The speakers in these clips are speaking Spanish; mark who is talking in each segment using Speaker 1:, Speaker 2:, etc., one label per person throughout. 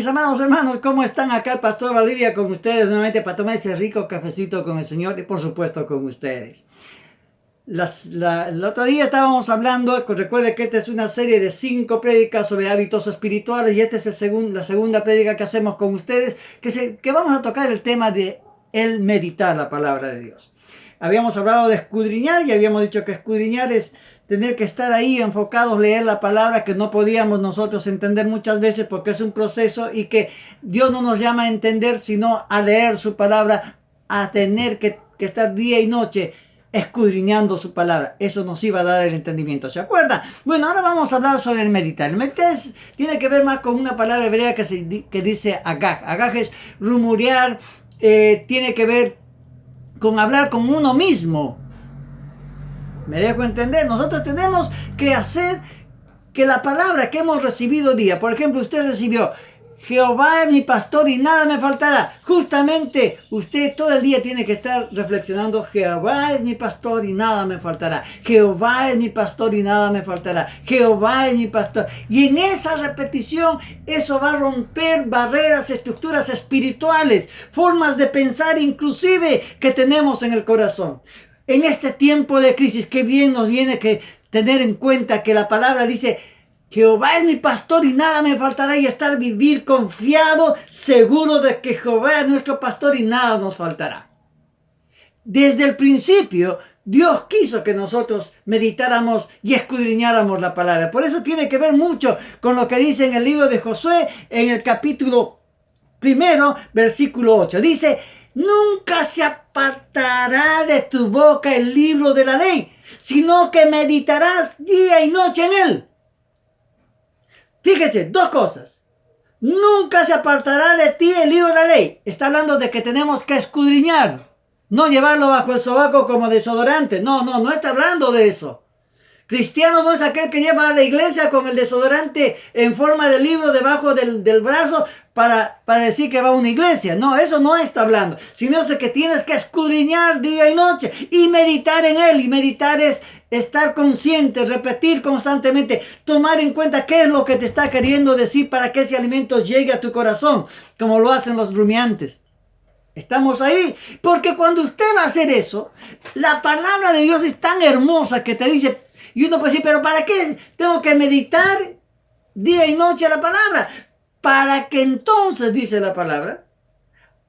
Speaker 1: mis amados hermanos, ¿cómo están? Acá el Pastor Valdivia con ustedes nuevamente para tomar ese rico cafecito con el Señor y por supuesto con ustedes. El otro día estábamos hablando, recuerde que esta es una serie de 5 prédicas sobre hábitos espirituales y esta es la segunda prédica que hacemos con ustedes, que vamos a tocar el tema de el meditar la palabra de Dios. Habíamos hablado de escudriñar y habíamos dicho que escudriñar es tener que estar ahí enfocados, leer la palabra que no podíamos nosotros entender muchas veces porque es un proceso y que Dios no nos llama a entender sino a leer su palabra, a tener que estar día y noche escudriñando su palabra. Eso nos iba a dar el entendimiento, ¿se acuerdan? Bueno, ahora vamos a hablar sobre el meditar. El meditar tiene que ver más con una palabra hebrea que dice agaj. Agaj es rumorear, tiene que ver con hablar con uno mismo. ¿Me dejo entender? Nosotros tenemos que hacer que la palabra que hemos recibido día, por ejemplo, usted recibió Jehová es mi pastor y nada me faltará. Justamente usted todo el día tiene que estar reflexionando, Jehová es mi pastor y nada me faltará. Jehová es mi pastor y nada me faltará. Jehová es mi pastor. Y en esa repetición, eso va a romper barreras, estructuras espirituales, formas de pensar inclusive que tenemos en el corazón. En este tiempo de crisis, qué bien nos viene que tener en cuenta que la palabra dice, Jehová es mi pastor y nada me faltará, y vivir confiado, seguro de que Jehová es nuestro pastor y nada nos faltará. Desde el principio, Dios quiso que nosotros meditáramos y escudriñáramos la palabra. Por eso tiene que ver mucho con lo que dice en el libro de Josué, en el capítulo 1, versículo 8. Dice, nunca se apartará de tu boca el libro de la ley, sino que meditarás día y noche en él. Fíjese, 2 cosas. Nunca se apartará de ti el libro de la ley. Está hablando de que tenemos que escudriñar. No llevarlo bajo el sobaco como desodorante. No está hablando de eso. Cristiano no es aquel que lleva a la iglesia con el desodorante en forma de libro debajo del brazo para decir que va a una iglesia. No, eso no está hablando. Sino que tienes que escudriñar día y noche y meditar en él. Y meditar es estar consciente, repetir constantemente, tomar en cuenta qué es lo que te está queriendo decir para que ese alimento llegue a tu corazón, como lo hacen los rumiantes. Estamos ahí, porque cuando usted va a hacer eso, la palabra de Dios es tan hermosa que te dice, y uno puede decir, pero ¿para qué tengo que meditar día y noche la palabra? Para que entonces, dice la palabra,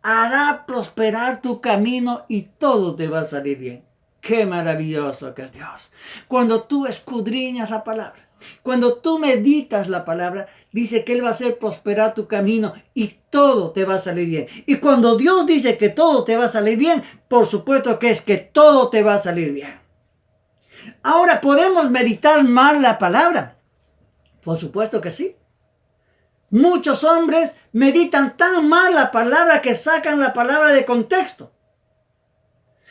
Speaker 1: hará prosperar tu camino y todo te va a salir bien. Qué maravilloso que es Dios. Cuando tú escudriñas la palabra, cuando tú meditas la palabra, dice que Él va a hacer prosperar tu camino y todo te va a salir bien. Y cuando Dios dice que todo te va a salir bien, por supuesto que es que todo te va a salir bien. Ahora, ¿podemos meditar mal la palabra? Por supuesto que sí. Muchos hombres meditan tan mal la palabra que sacan la palabra de contexto.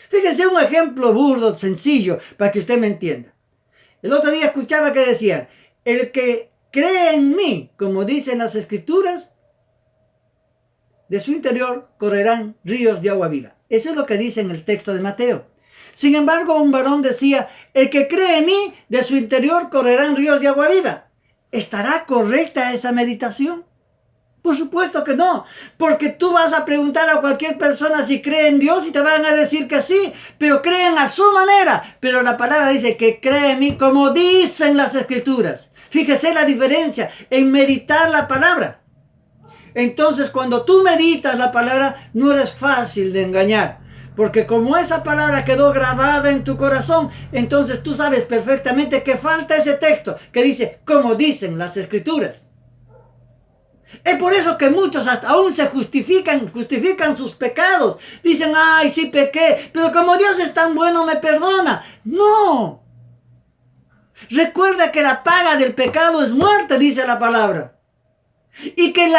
Speaker 1: Fíjense un ejemplo burdo, sencillo, para que usted me entienda. El otro día escuchaba que decían, el que cree en mí, como dicen las escrituras, de su interior correrán ríos de agua viva. Eso es lo que dice en el texto de Mateo. Sin embargo, un varón decía, el que cree en mí, de su interior correrán ríos de agua viva. ¿Estará correcta esa meditación? Por supuesto que no, porque tú vas a preguntar a cualquier persona si cree en Dios y te van a decir que sí, pero creen a su manera. Pero la palabra dice que cree en mí como dicen las escrituras. Fíjese la diferencia en meditar la palabra. Entonces, cuando tú meditas la palabra, no eres fácil de engañar. Porque como esa palabra quedó grabada en tu corazón, entonces tú sabes perfectamente que falta ese texto que dice, como dicen las escrituras. Es por eso que muchos hasta aún se justifican sus pecados. Dicen, ay, sí pequé, pero como Dios es tan bueno me perdona. No. Recuerda que la paga del pecado es muerte, dice la palabra. Y que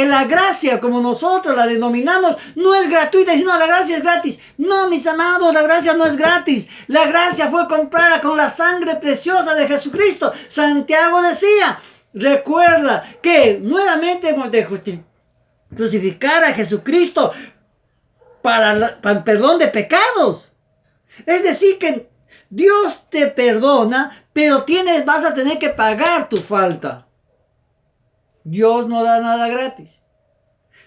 Speaker 1: la gracia, como nosotros la denominamos, no es gratuita, sino la gracia es gratis. No, mis amados, la gracia no es gratis. La gracia fue comprada con la sangre preciosa de Jesucristo. Santiago decía, recuerda que nuevamente hemos de crucificar a Jesucristo para el perdón de pecados. Es decir, que Dios te perdona, pero vas a tener que pagar tu falta. Dios no da nada gratis.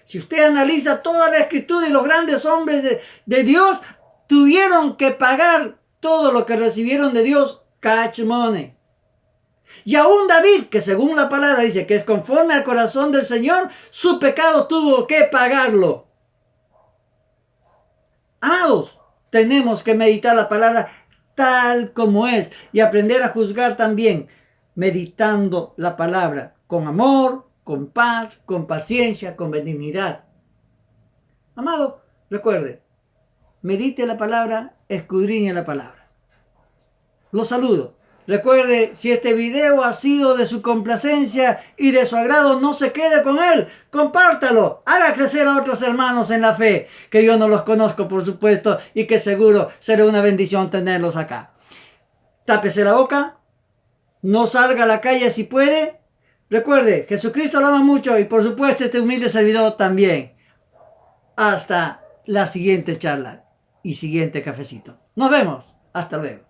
Speaker 1: Si usted analiza toda la escritura y los grandes hombres de Dios, tuvieron que pagar todo lo que recibieron de Dios, cash money. Y aún David, que según la palabra dice que es conforme al corazón del Señor, su pecado tuvo que pagarlo. Amados, tenemos que meditar la palabra tal como es y aprender a juzgar también, meditando la palabra con amor, con paz, con paciencia, con benignidad. Amado, recuerde, medite la palabra, escudriñe la palabra. Los saludo. Recuerde, si este video ha sido de su complacencia y de su agrado, no se quede con él. Compártalo. Haga crecer a otros hermanos en la fe, que yo no los conozco, por supuesto, y que seguro será una bendición tenerlos acá. Tápese la boca. No salga a la calle si puede. Recuerde, Jesucristo lo ama mucho y por supuesto este humilde servidor también. Hasta la siguiente charla y siguiente cafecito. Nos vemos. Hasta luego.